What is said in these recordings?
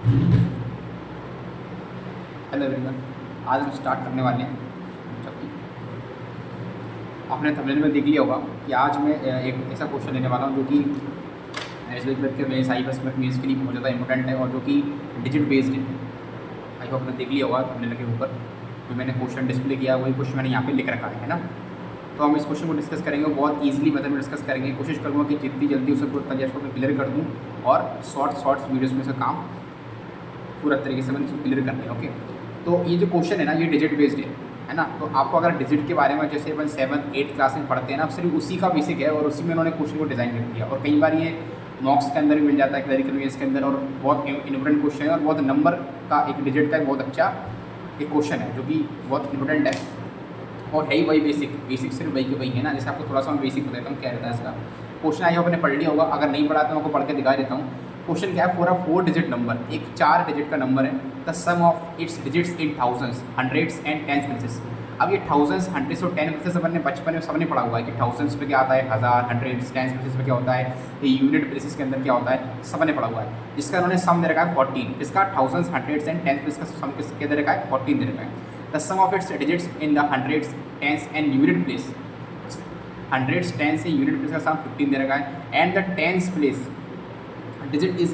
Hello everyone, आज हम start करने वाले हैं। जबकि आपने थंबनेल में देख लिया होगा कि आज मैं एक ऐसा क्वेश्चन लेने वाला हूं जो कि एस के मेरे साई बस मेन्स के लिए बहुत ज़्यादा इंपॉर्टेंट है और जो कि डिजिट बेस्ड है। आई होप आपने देख लिया होगा थंबनेल के ऊपर जो मैंने क्वेश्चन डिस्प्ले किया वही क्वेश्चन मैंने यहाँ पे लिख रखा है ना। तो हम इस क्वेश्चन को डिस्कस करेंगे, बहुत ईजिली मेथड में डिस्कस करेंगे। कोशिश करूँगा कि जितनी जल्दी उसे उतना जस्ट मैं क्लियर कर दूँ और शॉर्ट्स वीडियोज़ में से काम पूरा तरीके से मैंने क्लियर कर लिया। ओके, तो ये जो क्वेश्चन है ना ये डिजिट बेस्ड है ना। तो आपको अगर डिजिट के बारे में जैसे अपन 7-8 क्लास में पढ़ते हैं ना, सिर्फ उसी का बेसिक है और उसी में उन्होंने क्वेश्चन को डिज़ाइन कर दिया। और कई बार ये मॉक्स के अंदर भी मिल जाता है, क्लरिकल मेंस के अंदर, और बहुत इंपॉर्टेंट क्वेश्चन है और बहुत नंबर का एक डिजिट का बहुत अच्छा एक क्वेश्चन है जो कि बहुत इंपॉर्टेंट है और है ही वही बेसिक सिर्फ वही की वही है ना। जैसे आपको थोड़ा सा मैं बेसिक बताता हूँ क्या रहता है इसका क्वेश्चन। आई आपने पढ़ लिया होगा, अगर नहीं पढ़ा तो मैं आपको पढ़ के दिखा देता हूँ। क्वेश्चन क्या है, फॉर अ 4 डिजिट नंबर, एक 4 डिजिट का नंबर है, the sum of its digits in thousands, hundreds and tens places. अब ये थाउजेंड्स, हंड्रेड्स और टेन प्लेसेस अपन ने बचपन में सबने पढ़ा हुआ है कि थाउजेंड्स पे क्या आता है, हज़ार, हंड्रेड्स, टेंस प्लेसेस पे क्या होता है, ये यूनिट प्लेसेस के अंदर क्या होता है, सबने पढ़ा हुआ है। जिसका उन्होंने सम दे रखा है 14, इसका thousands, hundreds and tens place का सम किसके दे रखा है, 14 दे रखा है। The sum of its digits in the hundreds, tens and unit place, hundreds, tens से यूनिट प्लेस का सम 15 दे रखा है। And the tens place digit is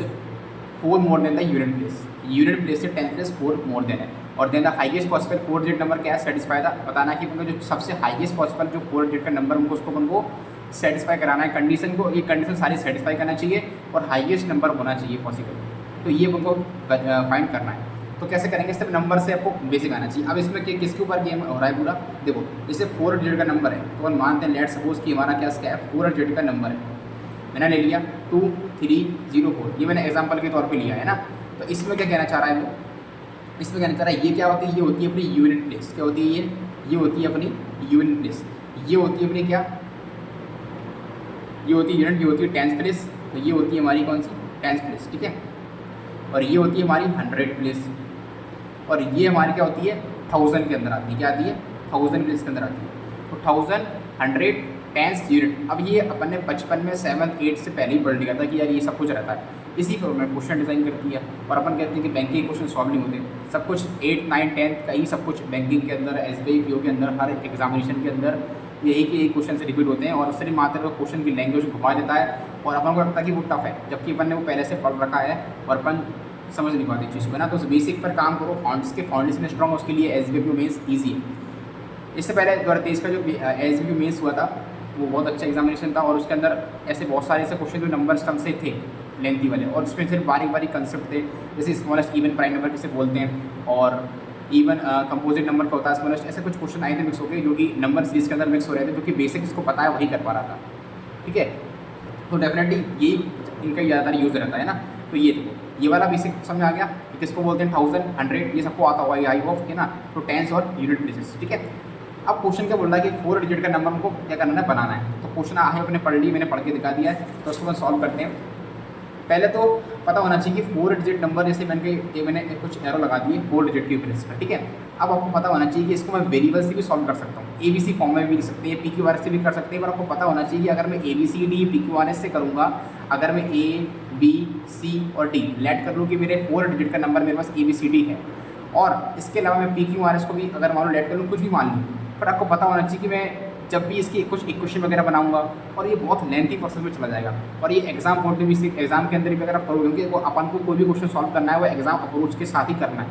4 more than the unit place, unit place से 10 प्लेस 4 मोर देन है। और then the highest possible 4 digit number क्या है, सेटिस्फाई द, बताना कि उनको जो सबसे हाईएस्ट पॉसिबल जो 4 डिजिट का नंबर उनको उसको उनको सेटिस्फाई कराना है। कंडीशन को, ये कंडीशन सारी सेटिस्फाई करना चाहिए और हाईएस्ट नंबर होना चाहिए पॉसिबल, तो ये उनको फाइंड करना है। तो कैसे करेंगे, सिर्फ नंबर से आपको बेसिक आना चाहिए। अब इसमें किसके ऊपर गेम हो रहा है पूरा, देखो जैसे 4 डिजिट का नंबर है तो अपन मानते हैं, लेट सपोज कि हमारा क्या है, 4 डिजिट का नंबर है, मैंने ले लिया 2304, ये मैंने एग्जांपल के तौर पे लिया है ना। तो इसमें क्या कहना चाह रहा है वो, इसमें कहना चाह रहा है ये क्या होती है, ये होती है अपनी यूनिट प्लेस। क्या होती है ये होती है अपनी यूनिट प्लेस। ये होती है अपनी क्या, ये होती है यूनिट, ये होती है टेंस प्लेस। तो ये होती है हमारी कौन सी, टेंस प्लेस, ठीक है। और ये होती है हमारी 100 प्लेस, और ये हमारी क्या होती है, 1000 के अंदर आती है। क्या आती है, 1000 प्लेस के अंदर आती है। तो 1000, 100, टेंस, यूनिट। अब ये अपन ने बचपन में 7-8 से पहले ही पढ़ लिया था कि यार ये सब कुछ रहता है, इसी फॉर्म में क्वेश्चन डिज़ाइन करती है। और अपन कहते हैं कि बैंकिंग क्वेश्चन सॉल्व नहीं होते, सब कुछ 8, 9, 10 का ही सब कुछ बैंकिंग के अंदर, SBI PO के अंदर, हर एग्जामिनेशन के अंदर यही कि क्वेश्चन से रिपीट होते हैं और सिर्फ मात्र क्वेश्चन की लैंग्वेज घुमा देता है और अपन को लगता है कि वो टफ है, जबकि अपन ने वो पहले से पढ़ रखा है और अपन समझ नहीं पाते चीज़ को ना। तो उस बेसिक पर काम करो, फॉन्ट्स के फाउंडेशन स्ट्रॉन्ग, उसके लिए SBI PO मेंस ईजी है। इससे पहले 2023 का जो SBI PO मेंस हुआ था वो बहुत अच्छा एग्जामिनेशन था और उसके अंदर ऐसे बहुत सारे ऐसे क्वेश्चन जो नंबर स्टम से थे, लेंथी वाले, और उसमें सिर्फ बारीक कंसेप्ट थे, जैसे स्मॉलेस्ट इवन प्राइम नंबर किसे बोलते हैं और इवन कंपोजिट नंबर का होता है स्मॉलेस्ट। ऐसे कुछ क्वेश्चन आए थे मिक्स हो गए जो कि नंबर सीरीज के अंदर मिक्स हो रहे थे, जो कि बेसिक इसको पता है वही कर पा रहा था, ठीक है। तो डेफिनेटली ये इनका ज़्यादातर यूज़ रहता है ना। तो ये देखो, ये वाला बेसिक समझ आ गया कि किसको बोलते हैं, 1000, 100, ये सबको आता हुआ आई होप के ना। तो टेंस और यूनिट प्लेसेस, ठीक है। अब क्वेश्चन क्या बोल रहा है कि 4 डिजिट का नंबर हमको क्या करना है, बनाना है। तो क्वेश्चन आहे अपने पढ़ ली, मैंने पढ़ के दिखा दिया है, तो उसको मैं सॉल्व करते हैं। पहले तो पता होना चाहिए कि 4 डिजिट नंबर, जैसे मैंने कुछ एरो लगा दिए 4 डिजिट की प्लेस पर, ठीक है। अब आपको पता होना चाहिए कि इसको मैं वेरिएबल से भी सॉल्व कर सकता हूँ, ABC फॉर्म में भी लिख सकते हैं, PQRS से भी कर सकते हैं। पर आपको पता होना चाहिए कि अगर मैं ABCD PQRS से करूँगा, अगर मैं A B C और D लेट कर लूँ कि मेरे 4 डिजिट का नंबर मेरे पास ABCD है, और इसके अलावा मैं PQRS को भी अगर मान लो लेट कर लूँ, कुछ भी मान लूँ, पर आपको पता होना चाहिए कि मैं जब भी इसकी कुछ इक्वेशन वगैरह बनाऊंगा और ये बहुत लेंथी प्रोसेस में चला जाएगा। और ये एग्जाम पॉइंट भी, एग्जाम के अंदर भी अगर आप करोगे, क्योंकि वो अपन को कोई भी क्वेश्चन सॉल्व करना है वो एग्जाम अप्रोच के साथ ही करना है।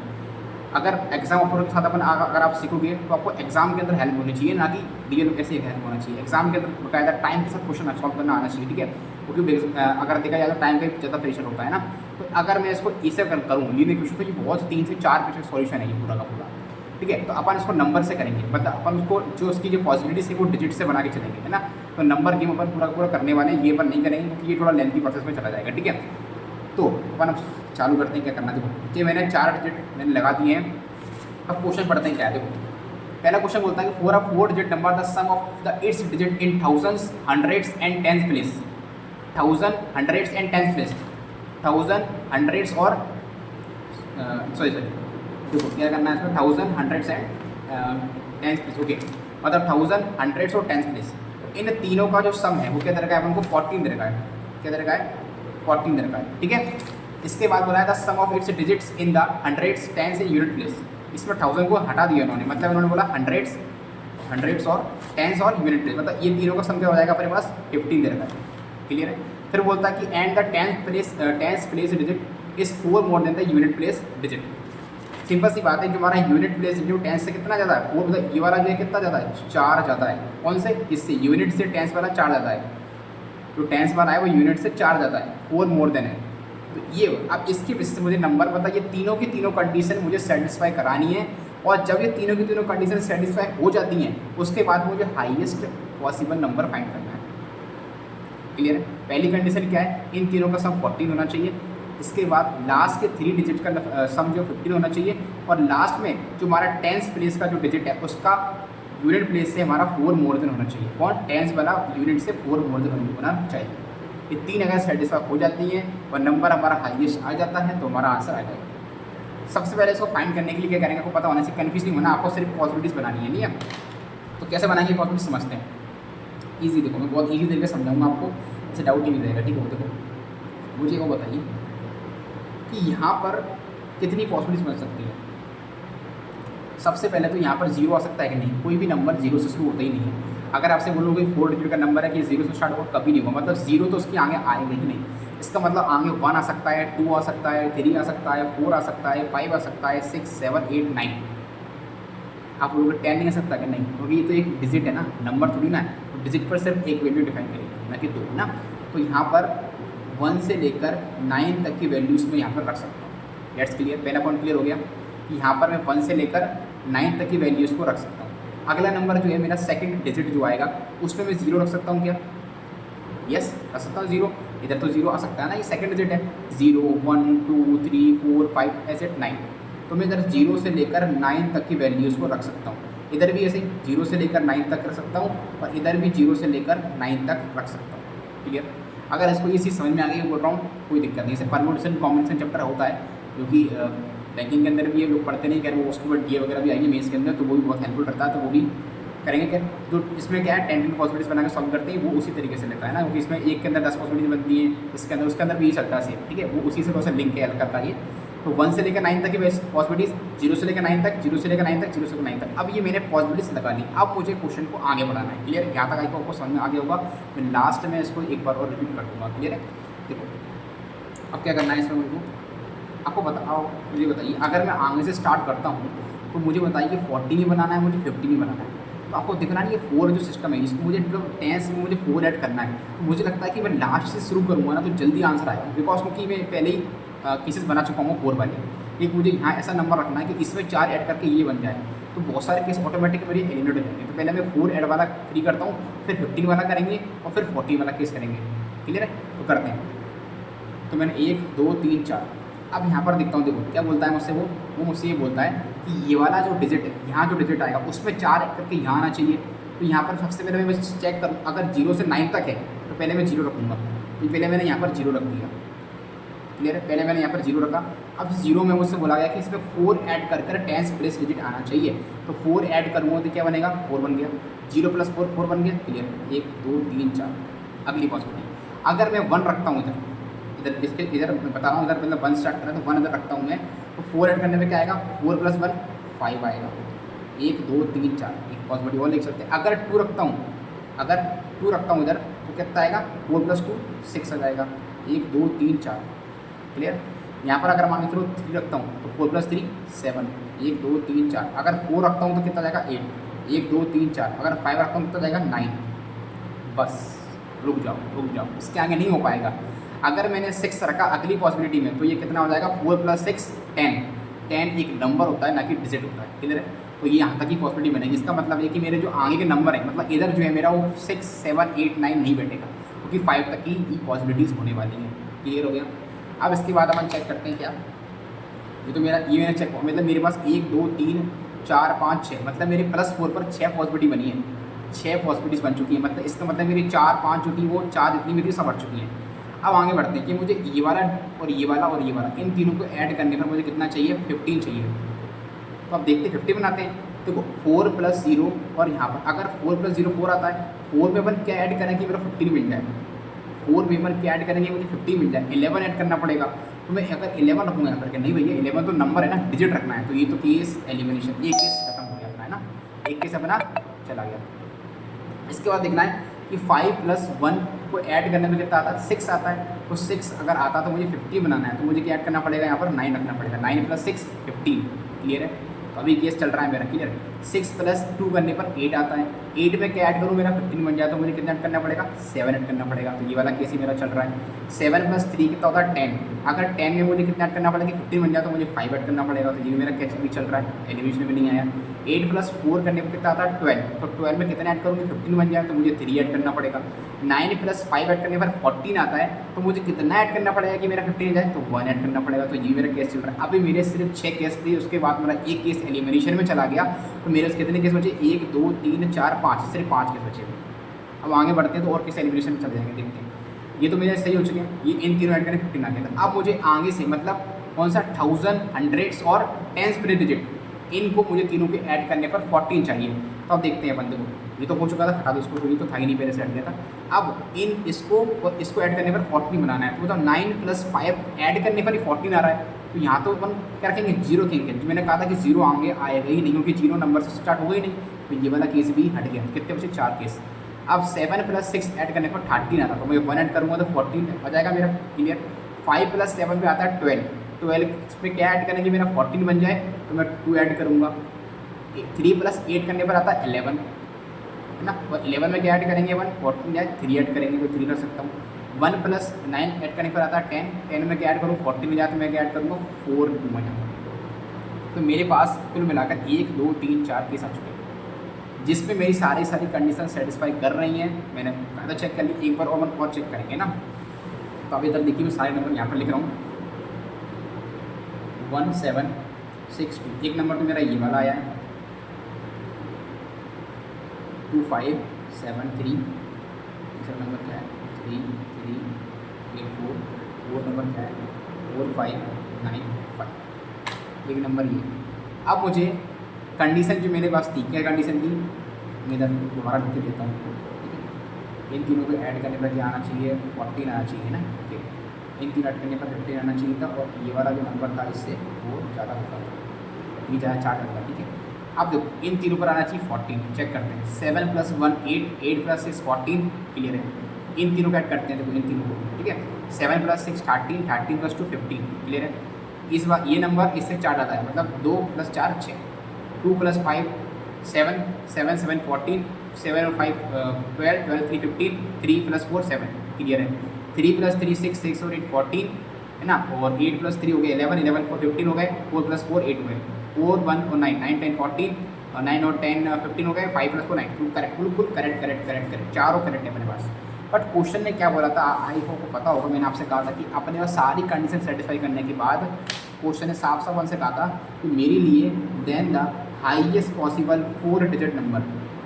अगर एग्जाम अप्रोच के साथ अपन अगर आप सीखोगे तो आपको एग्जाम के अंदर हेल्प होनी चाहिए, ना कि DL ऐसे हेल्प होना चाहिए। एग्जाम के अंदर बकायदा टाइम के साथ क्वेश्चन सॉल्व करना आना चाहिए, ठीक है। क्योंकि अगर देखा जाए तो टाइम का ज़्यादा प्रेशर होता है ना। तो अगर मैं इसको इसे करूँ लीनियर क्वेश्चन, तो ये बहुत 3 से 4 पेज सॉल्यूशन है ये पूरा का पूरा, ठीक है। तो अपन इसको नंबर से करेंगे, मतलब अपन उसको जो उसकी जो पॉसिबिलिटीज है वो डिजिट से बना के चलेंगे, है ना। तो नंबर गेम अपन पूरा करने वाले हैं, ये अपन नहीं करेंगे क्योंकि ये थोड़ा लेंथी प्रोसेस में चला जाएगा, ठीक है। तो अपन अब चालू करते हैं क्या करना। देखो ये मैंने 4 डिजिट मैंने लगा दिए हैं। अब क्वेश्चन पढ़ते हैं क्या है। देखो पहला क्वेश्चन बोलता है कि for a 4 digit number the sum of the its digit in thousands, hundreds and tens place, 1000, hundreds and tens place, 1000, hundreds और सॉरी देखो क्या करना है इसमें, 1000, hundreds and tens place, okay. मतलब 1000, हंड्रेड्स और टेंस प्लेस, इन तीनों का जो सम है वो क्या दे रखा है अपन को, 14 दे रखा है। क्या दे रखा है, 14 दे रखा है, ठीक है। इसके बाद बोला the sum of its digits in the hundreds, tens and unit place. इसमें 1000 को हटा दिया उन्होंने, मतलब उन्होंने बोला हंड्रेड्स और टेंस और यूनिट प्लेस, मतलब ये तीनों का सम क्या हो जाएगा अपने पास 15 दे रखा है। क्लियर है। फिर बोलता है कि and the tens place digit is 4 more than the unit place digit. Simple सी बात है, जो हमारा यूनिट प्लेस जो टेंस से कितना ज़्यादा है, वो मतलब ये वाला जो है कितना ज़्यादा है, 4 ज़्यादा है। कौन से, इससे यूनिट से टेंस वाला 4 ज़्यादा है, जो टेंस वाला है वो यूनिट से 4 ज़्यादा है, 4 मोर देन है। तो ये अब इसकी बेसिस से मुझे नंबर पता, ये तीनों की तीनों कंडीशन मुझे सेटिस्फाई करानी है, और जब ये तीनों की तीनों कंडीशन सेटिस्फाई हो जाती हैं उसके बाद मुझे हाईएस्ट पॉसिबल नंबर फाइंड करना है। क्लियर है। पहली कंडीशन क्या है, इन तीनों का सम 14 होना चाहिए। इसके बाद लास्ट के 3 डिजिट का सम जो 15 होना चाहिए, और लास्ट में जो हमारा टेंस प्लेस का जो डिजिट है उसका यूनिट प्लेस से हमारा 4 मोर देन होना चाहिए। कौन, टेंस वाला यूनिट से 4 मोर देन होना चाहिए। ये 3 अगर सेटिस्फाई हो जाती हैं और नंबर हमारा हाईएस्ट आ जाता है तो हमारा आंसर आ जाएगा। सबसे पहले इसको फाइंड करने के लिए क्या करेंगे, आपको पता होना चाहिए, कन्फ्यूज नहीं होना, आपको सिर्फ पॉसिबिलिटीज़ बनानी है, नहीं है। तो कैसे बनाएंगे पॉसिबिलिटी समझते हैं। ईजी, देखो मैं बहुत ईजी तरीके से समझाऊंगा आपको, ऐसे डाउट ही नहीं रहेगा। ठीक है, देखो मुझे वो बताइए कि यहाँ पर कितनी पॉसिबिलिटीज बन सकती है। सबसे पहले तो यहाँ पर 0 आ सकता है कि नहीं, कोई भी नंबर 0 से शुरू होता ही नहीं है। अगर आपसे बोलोगे 4 डिजिट का नंबर है कि 0 से स्टार्ट होगा, कभी नहीं होगा, मतलब 0 तो उसके आगे आएगा ही नहीं। इसका मतलब आगे 1 आ सकता है, 2 आ सकता है, 3 आ सकता है, 4 आ सकता है, 5 आ सकता है, 6, 7, 8, 9। आप लोगों को 10 नहीं आ सकता कि नहीं, क्योंकि ये तो एक डिजिट है ना, नंबर थोड़ी ना है। तो डिजिट पर सिर्फ एक वैल्यू डिफाइन करेगी, ना कि 2 ना। तो यहाँ पर 1 से लेकर 9 तक की वैल्यूज़ में यहाँ पर रख सकता हूँ। लेट्स क्लियर, पहला पॉइंट क्लियर हो गया कि यहाँ पर मैं 1 से लेकर 9 तक की वैल्यूज़ को रख सकता हूँ। अगला नंबर जो है मेरा सेकंड डिजिट जो आएगा उसमें मैं 0 रख सकता हूँ क्या, यस रख सकता हूँ 0। इधर तो 0 आ सकता है ना, ये सेकंड डिजिट है। 0, 1, 2, 3, 4, 5 ऐसे 9। तो मैं इधर 0 से लेकर 9 तक की वैल्यूज़ को रख सकता हूँ। इधर भी ऐसे 0 से लेकर 9 तक रख सकता हूँ, और इधर भी 0 से लेकर 9 तक रख सकता हूँ। क्लियर। अगर इसको ये चीज़ समझ में आ गई, बोल रहा हूँ, कोई दिक्कत नहीं। जैसे परम्यूटेशन कॉम्बिनेशन चैप्टर होता है, जो कि बैंकिंग के अंदर भी ये लोग पढ़ते नहीं, क्या वो उसके बाद DA वगैरह भी आएंगे मेंस के अंदर, तो वो भी बहुत हेल्पफुल रहता है, तो वो भी करेंगे। क्या जो इसमें क्या है 10 पॉसिबिलिटीज बना के सॉल्व करते हैं, वो उसी तरीके से लेता है ना, क्योंकि इसमें एक के अंदर 10 पॉसिबिलिटीज बनती हैं, इसके अंदर उसके अंदर भी ये चलता है सेम। ठीक है, वो उसी से थोड़ा सा लिंक है करता है ये। तो 1 से लेकर 9 तक की पॉसिबिलिटीज, 0 से लेकर 9 तक, 0 से लेकर 9 तक, 0 से लेकर 9 तक। अब ये मैंने पॉसिबिलिटीज लगा ली, अब मुझे क्वेश्चन को आगे बढ़ाना है। क्लियर, यहाँ तक आपको समझ में आ गया होगा। मैं लास्ट में इसको एक बार और रिपीट कर दूँगा। क्लियर है। देखो अब क्या करना है इसमें, मुझको आपको बताओ, मुझे बताइए, अगर मैं आगे से स्टार्ट करता हूँ तो मुझे बताइए कि 40 नहीं बनाना है, मुझे 50 नहीं बनाना है। तो आपको देखना नहीं, ये 4 जो सिस्टम है इसको मुझे मतलब टेंस में मुझे 4 ऐड करना है। तो मुझे लगता है कि मैं लास्ट से शुरू करूँगा ना तो जल्दी आंसर आएगा, बिकॉज क्योंकि मैं पहले ही केसेस बना चुका हूँ 4 वाले। एक मुझे यहाँ ऐसा नंबर रखना है कि इसमें 4 ऐड करके ये बन जाए, तो बहुत सारे केस ऑटोमेटिक मेरे एलिमिनेट हो जाएंगे। तो पहले मैं 4 ऐड वाला फ्री करता हूँ, फिर 15 वाला करेंगे, और फिर 40 वाला केस करेंगे। क्लियर है, तो करते हैं। तो मैंने 1, 2, 3, 4। अब यहाँ पर देखता हूँ, देखो क्या बोलता है मुझसे, वो मुझसे ये बोलता है कि ये वाला जो डिजिट है, यहाँ जो डिजिट आएगा उसमें 4 ऐड करके यहाँ आना चाहिए। तो यहाँ पर सबसे पहले मैं चेक करूँ, अगर 0 से 9 तक है तो पहले मैं 0 रखूँगा। तो पहले मैंने यहाँ पर 0 रख दिया। क्लियर है, पहले मैंने यहाँ पर 0 रखा। अब 0 में मुझसे बोला गया कि इसमें 4 ऐड कर टेंस प्लेस डिजिट आना चाहिए। तो 4 ऐड करूँगा तो क्या बनेगा, 4 बन गया। 0 + 4, 4 बन गया। क्लियर, 1, 2, 3, 4। अगली पॉसिबिलिटी, अगर मैं 1 रखता हूँ इधर इसके इधर मैं बता रहा हूँ, इधर मतलब 1 स्टार्ट करना है तो 1 इधर रखता हूँ मैं, तो 4 ऐड करने में क्या आएगा, 4 + 1 5 आएगा। 1, 2, 3, 4 एक पॉसिबिलिटी और लिख सकते हैं। अगर 2 रखता हूँ इधर तो कितना आएगा, 4 + 2 6 आ जाएगा। 1, 2, 3, 4। क्लियर। यहाँ पर अगर मान के चलो 3 रखता हूँ तो 4 + 3 7। 1, 2, 3, 4। अगर 4 रखता हूँ तो कितना जाएगा 8। 1, 2, 3, 4। अगर 5 रखता हूँ तो कितना जाएगा 9। बस रुक जाओ, इसके आगे नहीं हो पाएगा। अगर मैंने 6 रखा अगली पॉसिबिलिटी में तो ये कितना हो जाएगा, 4 + 6 10। 10 एक नंबर होता है, ना कि डिजिट होता है। क्लियर है, तो ये यहाँ तक की पॉसिबिलिटी बनेगी। इसका मतलब है कि मेरे जो आगे के नंबर है, मतलब इधर जो है मेरा वो 6, 7, 8, 9 नहीं बैठेगा, क्योंकि 5 तक की पॉसिबिलिटीज़ होने वाली हैं। क्लियर हो गया। अब इसके बाद अपन चेक करते हैं क्या, ये तो मैंने चेक, मतलब मेरे पास 1, 2, 3, 4, 5, 6, मतलब मेरे +4 पर 6 पॉसिबिलिटी बनी है। 6 पॉसिबिलिटीज़ बन चुकी हैं, मतलब इसका मतलब मेरी 4, 5 जो थी वो 4 जितनी मेरी सब बढ़ चुकी हैं। अब आगे बढ़ते हैं कि मुझे ये वाला और ये वाला और ये वाला, इन तीनों को ऐड करने पर मुझे कितना चाहिए, 15 चाहिए। तो अब देखते हैं 50 बनाते हैं। देखो 4 + 0 और यहाँ पर अगर 4 + 0 4 आता है, 4 में अपन क्या ऐड करें कि मेरा 15 मिल जाए। 4 में अपन क्या ऐड करेंगे, मुझे 15 मिल जाए। 11 ऐड करना पड़ेगा, तो तो मैं अगर 11 रखूँगा यहाँ करके, नहीं भैया 11 तो नंबर है ना, डिजिट रखना है, तो ये तो केस एलिमिनेशन, ये केस खत्म हो गया अपना, है ना, एक केस अपना चला गया। इसके बाद देखना है कि 5 + 1 को ऐड करने में कितना आता है, 6 आता है। तो 6 अगर आता तो मुझे 50 बनाना है, तो मुझे क्या ऐड करना पड़ेगा, यहाँ पर 9 रखना पड़ेगा। 9 + 6 15, क्लियर है। तो अभी केस चल रहा है मेरा, क्लियर है। 6 + 2 करने पर 8 आता है। 8 में क्या ऐड करूँ, मेरा 15 बन जाए, तो मुझे कितना ऐड करना पड़ेगा, 7 ऐड करना पड़ेगा। तो ये वाला केस ही मेरा चल रहा है। 7 + 3 कितना होता है, 10। अगर 10 में मुझे कितना ऐड करना पड़ेगा, 15 बन जाए, तो मुझे 5 ऐड करना पड़ेगा। तो ये मेरा केस भी चल रहा है, एलिमिनेशन में नहीं आया। 8 + 4 करने पर कितना आता है, 12। तो 12 में कितना ऐड करूँगी, 15 बन जाए, तो मुझे 3 ऐड करना पड़ेगा। 9 + 5 ऐड करने पर 14 आता है, तो मुझे कितना ऐड करना पड़ेगा कि मेरा 15 जाए, तो 1 ऐड करना पड़ेगा। तो ये मेरा केस चल रहा है। अभी मेरे सिर्फ 6 केस थे, उसके बाद मेरा एक केस एलिमिनेशन में चला गया। तो मेरे कितने केस बचे, 1 2 3 4 5, सिर्फ 5 केस बचे। अब आगे बढ़ते हैं तो और किस एलिमिनेशन में चले जाएंगे, देखते हैं। ये तो मेरे सही हो चुके हैं, ये इन तीनों ऐड करने 15 आ गया था। अब मुझे आगे से मतलब कौन सा 1000, हंड्रेड्स और टेंस प्लेस डिजिट, इनको मुझे तीनों के ऐड करने पर 14 चाहिए। तो अब देखते हैं बंदे को, ये तो हो चुका था, हटा दो इसको, ये तो था ही नहीं, पहले से हट गया था। अब इन इसको और इसको ऐड करने पर 14 बनाना है। तो मतलब 9 + 5 ऐड करने पर ही 14 आ रहा है। तो यहाँ तो अपन क्या रखेंगे, 0 रखेंगे। जो मैंने कहा था कि 0 आएंगे, आएगा ही नहीं, क्योंकि 0 नंबर से स्टार्ट होगा ही नहीं। तो ये वाला केस भी हट गया। कितने बचे, 4 केस। अब 7 + 6 ऐड करने पर 13 आता है, तो मैं 1 ऐड करूँगा तो 14 आ जाएगा मेरा, क्लियर। 5 + 7 पे आता है 12। 12 पे क्या ऐड करेंगे, मेरा 14 बन जाए, तो मैं 2 ऐड करूँगा। 3 + 8 करने पर आता है 11, है ना। और 11 में क्या ऐड करेंगे, 1, 14 जाए 3 ऐड करेंगे, तो 3 कर सकता हूँ। 1 + 9 ऐड करने पर आता है 10। 10 में क्या ऐड करूँ, 14 में जाए, तो मैं क्या ऐड करूँगा, 4 में जाऊँगा। तो मेरे पास कुल मिलाकर 1 2 3 4 केस आ चुके हैं, जिसमें मेरी सारी कंडीशन सेटिस्फाई कर रही हैं। मैंने पहले चेक कर ली, एक बार और चेक करेंगे ना। तो अभी तक देखिए मैं सारे नंबर यहाँ पर लिख रहा हूँ, 1 7 6 2। एक नंबर तो मेरा ये वाला आया है, 2 5 7 3। तीसरा नंबर क्या है, 3 3 8 4। फोर्थ नंबर क्या है, 4 5 9 5। एक नंबर ये। अब मुझे कंडीशन जो मेरे पास थी, क्या कंडीशन थी, मैं इधर दोबारा लिख के देता हूँ, ठीक है। इन तीनों को ऐड करने पर क्या आना चाहिए, 14 आना चाहिए ना, ठीक है। इन तीनों ऐड करने पर 15 आना चाहिए था, और ये वाला जो नंबर था इससे वो ज़्यादा होता था, ये ज़्यादा 4 नंबर, ठीक है। अब देखो इन तीनों पर आना चाहिए 14, चेक करते हैं। 7 + 1 8, 8 + 6 14, क्लियर है। इन तीनों को ऐड करते हैं, देखो इन तीनों को, ठीक है। 7 + 6 13, 13 + 2 15, क्लियर है। इस बार ये नंबर इससे 4 आता है, मतलब 2 + 4 6। 2 + 5 7, 7 7 14, 7 और 5 12, 12 3 15, 3 + 4 7, क्लियर है। 3 + 3 6, 6 और 8 14, है ना। और 8 + 3 हो गए 11, 11 4 15 हो गए, 4 + 4 8 हो गए, 4 1 और 9 9 10 14, और 9 और 10 15 हो गए, 5 + 4 9। करेक्ट, बिल्कुल करेक्ट, चारों करेक्ट है अपने पास। बट क्वेश्चन ने क्या बोला था, आई होप को पता होगा, मैंने आपसे कहा था कि अपने पास सारी कंडीशन सेटिस्फाई करने के बाद क्वेश्चन ने साफ साफ हमसे कहा था कि मेरे लिए then the highest possible 4 digit number,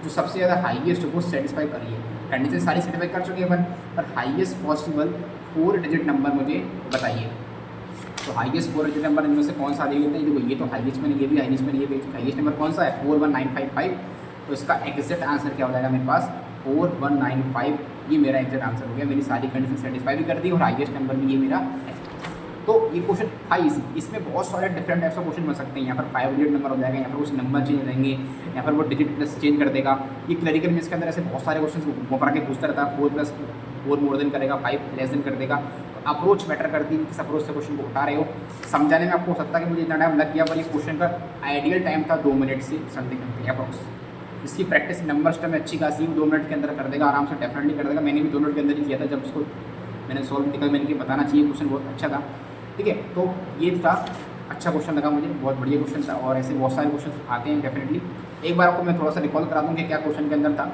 जो सबसे ज़्यादा हाईएस्ट हो वो सेटिस्फाई करिए। कंडीशन सारी सेटिस्फाई कर चुके हैं अपन, पर हाईएस्ट पॉसिबल 4 डिजिट नंबर मुझे बताइए। तो हाईएस्ट 4 डिजिट नंबर इनमें से कौन सा दे देते हैं, देखो ये तो हाईएस्ट में, ये भी हाईएस्ट में, ये भी हाईएस्ट नंबर कौन सा है, 41955। तो इसका एग्जैक्ट आंसर क्या हो जाएगा मेरे पास, 4195। ये मेरा एग्जैक्ट आंसर हो गया। मेरी सारी कंडीशन सेटिस्फाई भी कर दी और हाईएस्ट नंबर भी ये मेरा है। तो ये क्वेश्चन था इजी। इसमें बहुत सारे डिफरेंट टाइप्स ऑफ क्वेश्चन बन सकते हैं। यहाँ पर 5 डिजिट नंबर हो जाएगा, यहाँ पर कुछ नंबर चेंज हो जाएंगे, यहाँ पर वो डिजिट प्लस चेंज कर देगा। ये क्लरिकल मिस के अंदर ऐसे बहुत सारे क्वेश्चन घुमा के पूछता रहता है। 4 + 4 मोर देन करेगा, 5 लेस देन कर देगा। अप्रोच मैटर करती है, किस अप्रोच से क्वेश्चन को उठा रहे हो। समझाने में आपको हो सकता है कि मुझे इतना टाइम लग गया, पर ये क्वेश्चन का आइडियल टाइम था 2 मिनट से समथिंग अप्रोक्स। इसकी प्रैक्टिस नंबर सिस्टम में अच्छी खासी 2 मिनट के अंदर कर देगा, आराम से डेफिनेटली कर देगा। मैंने भी 2 मिनट के अंदर ही किया था, जब उसको मैंने सॉल्व किया, मैंने कि बताना चाहिए क्वेश्चन बहुत अच्छा था, ठीक है। तो ये था, अच्छा क्वेश्चन लगा मुझे, बहुत बढ़िया क्वेश्चन था। और ऐसे बहुत सारे क्वेश्चन आते हैं डेफिनेटली। एक बार आपको मैं थोड़ा सा रिकॉल करा दूँ कि क्या क्वेश्चन के अंदर था।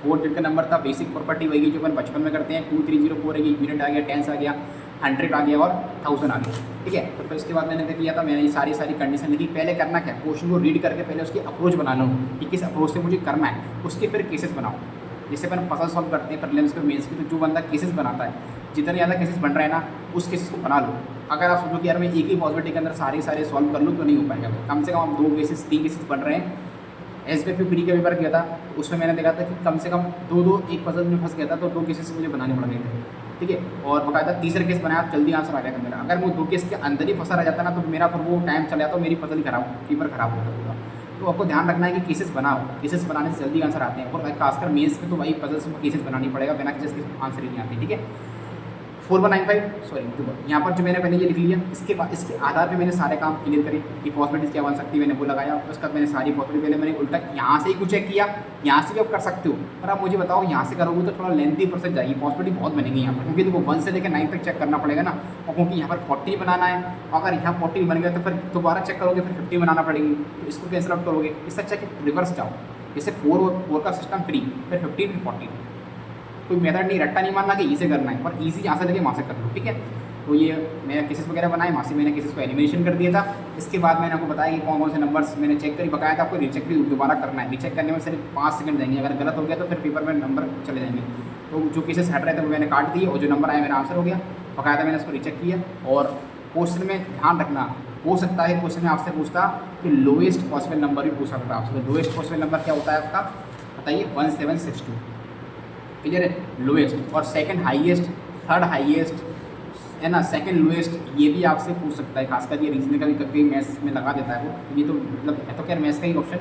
4 डिजिट का नंबर था, बेसिक प्रॉपर्टी वही जो अपन बचपन में करते हैं। 2304 है, यूनिट आ गया, टेंस आ गया, 100 आ गया और 1000 आ गया, ठीक है। तो फिर इसके बाद मैंने क्या किया था, मैंने ये सारी कंडीशन लिखी। पहले करना क्या, क्वेश्चन को रीड करके पहले उसकी अप्रोच बना लो कि किस अप्रोच से मुझे करना है, उसके फिर केसेस बनाओ। जैसे अपन पजल सॉल्व करते हैं प्रीलिम्स के मेंस की, तो जो बंदा केसेस बनाता है, जितने ज़्यादा केसेस बन रहे हैं ना, उस केसेस को बना लो। अगर आप सोचो कि यार मैं एक ही पॉसिबिलिटी के अंदर सारे सॉल्व कर लूँ, तो नहीं हो पाएगा। कम से कम हम 2 केसेस 3 केसेस बन रहे हैं। SBF प्री का पेपर किया था, उसमें मैंने देखा था कि कम से कम 2 एक पजल में फंस गया था, तो 2 केसेस मुझे बनाने पड़ गए थे। ठीक है। और बाकायदा तीसरा केस बनाया, जल्दी आंसर आ जाएगा मेरा। अगर मैं 2 केस के अंदर ही फंसा रह जाता ना तो मेरा फिर वो टाइम चला जाता, मेरी फसल ही खराब, पेपर खराब होता पूरा। तो आपको ध्यान रखना है कि केसेस बनाओ, केसेस बनाने से जल्दी आंसर आते हैं। और खासकर मेंस में तो भाई पजल्स में केसेस बनानी पड़ेगा, बिना केसेस के आंसर ही नहीं आते, ठीक है। 4195 सॉरी यहाँ पर जो मैंने पहले ये लिख लिया, इसके बाद इसके आधार पे मैंने सारे काम क्लियर करे कि पॉसिबिलिटीज क्या बन सकती है, मैंने वो लगाया। उसके बाद मैंने सारी पॉसिबिलिटी पहले मैंने उल्टा यहाँ से ही कुछ चेक किया, यहाँ से भी आप कर सकते हो। पर आप मुझे बताओ यहाँ से करोगे तो थोड़ा लेंथी प्रोसेस जाएगी, पॉसिबिलिटी बहुत बनेगी यहाँ पर, क्योंकि देखो 1 से लेकर 9 तक चेक करना पड़ेगा ना। और क्योंकि यहाँ पर 40 बनाना है, अगर यहाँ 40 बन गया तो फिर दोबारा चेक करोगे, फिर 50 बनाना पड़ेगी, तो इसको कैंसिल आउट करोगे। इससे अच्छा कि रिवर्स जाओ, जैसे 4 का सिस्टम फ्री, फिर 15 फिर 40, कोई मेथड नहीं, रट्टा नहीं मानना कि इसे करना है, पर इजी यहाँ से लेके वहाँ से कर लो, ठीक है। तो ये मैंने केसेस वगैरह बनाए, वहाँ से मैंने केसेस को एनिमेशन कर दिया था। इसके बाद मैंने आपको बताया कि कौन कौन से नंबर्स मैंने चेक करी, बकाया था आपको रीचेक भी दोबारा करना है। रीचेक करने में सिर्फ 5 सेकंड जाएंगे, अगर गलत हो गया तो फिर पेपर में नंबर चले जाएंगे। तो जो केसेस हट रहे थे वो मैंने काट दिए, और जो नंबर आया मेरा आंसर हो गया। बकायदा मैंने उसको रीचेक किया। और क्वेश्चन में ध्यान रखना, हो सकता है क्वेश्चन में आपसे पूछता कि लोएस्ट पॉसिबल नंबर भी पूछ सकता है आपसे। लोएस्ट पॉसिबल नंबर क्या होता है आपका, बताइए, 1762, क्लियर है, लोएस्ट। और सेकंड हाईएस्ट, थर्ड हाईएस्ट है ना, सेकंड लोएस्ट, ये भी आपसे पूछ सकता है। खासकर ये रीजनिंग का भी कभी मैथ्स में लगा देता है वो, ये तो मतलब है तो क्या मैथ्स का ही ऑप्शन,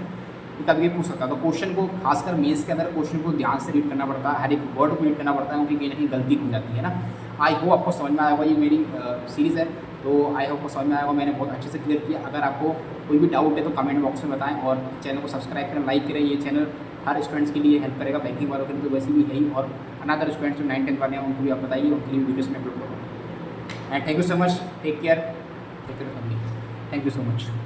ये कभी पूछ सकता है। तो क्वेश्चन को खासकर मेंस के अंदर क्वेश्चन को ध्यान से रीड करना पड़ता है, हर एक वर्ड को रीड करना पड़ता है, क्योंकि कहीं ना कहीं गलती हो जाती है ना। आई होप आपको समझ में आया होगा, ये मेरी सीरीज़ है, तो आई होप को समझ में आया होगा, मैंने बहुत अच्छे से क्लियर किया। अगर आपको कोई भी डाउट है तो कमेंट बॉक्स में बताएं, और चैनल को सब्सक्राइब करें, लाइक करें। ये चैनल हर स्टूडेंट्स के लिए हेल्प करेगा, बैंकिंग वालों के लिए तो वैसे भी है ही, और अनदर स्टूडेंट्स जो 9th 10th वाले हैं उनको भी आप बताइए, उनके लिए वीडियोस में अपलोड करूँगा। And thank you so much, take care family, thank you so much.